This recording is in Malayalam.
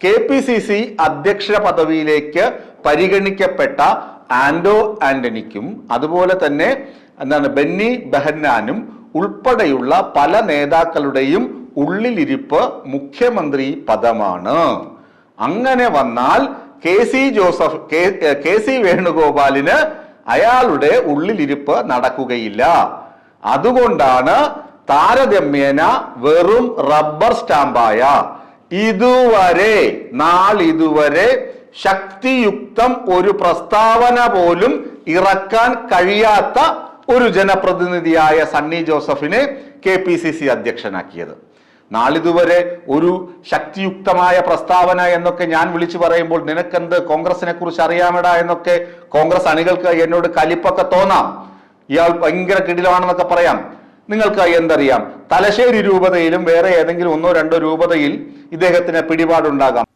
KPCC അധ്യക്ഷ പദവിയിലേക്ക് പരിഗണിക്കപ്പെട്ട ആന്റോ ആന്റണിക്കും അതുപോലെ തന്നെ ബെന്നി ബെഹന്നാനും ഉൾപ്പെടെയുള്ള പല നേതാക്കളുടെയും ഉള്ളിലിരിപ്പ് മുഖ്യമന്ത്രി പദമാണ്. അങ്ങനെ വന്നാൽ കെ സി വേണുഗോപാലിന് അയാളുടെ ഉള്ളിലിരിപ്പ് നടക്കുകയില്ല. അതുകൊണ്ടാണ് താരതമ്യേന വെറും റബ്ബർ സ്റ്റാമ്പായ നാളിതുവരെ ശക്തിയുക്തം ഒരു പ്രസ്താവന പോലും ഇറക്കാൻ കഴിയാത്ത ഒരു ജനപ്രതിനിധിയായ സണ്ണി ജോസഫിനെ KPCC അധ്യക്ഷനാക്കിയത്. നാളിതുവരെ ഒരു ശക്തിയുക്തമായ പ്രസ്താവന എന്നൊക്കെ ഞാൻ വിളിച്ചു പറയുമ്പോൾ നിനക്കെന്ത് കോൺഗ്രസിനെ കുറിച്ച് അറിയാമെടാ എന്നൊക്കെ കോൺഗ്രസ് അണികൾക്ക് എന്നോട് കലിപ്പൊക്കെ തോന്നാം. ഇയാൾ ഭയങ്കര കിടിലാണെന്നൊക്കെ പറയാം. നിങ്ങൾക്ക് എന്തറിയാം, തലശ്ശേരി രൂപതയിലും വേറെ ഏതെങ്കിലും 1-2 രൂപതയിൽ ഇദ്ദേഹത്തിന് പിടിപാടുണ്ടാകാം.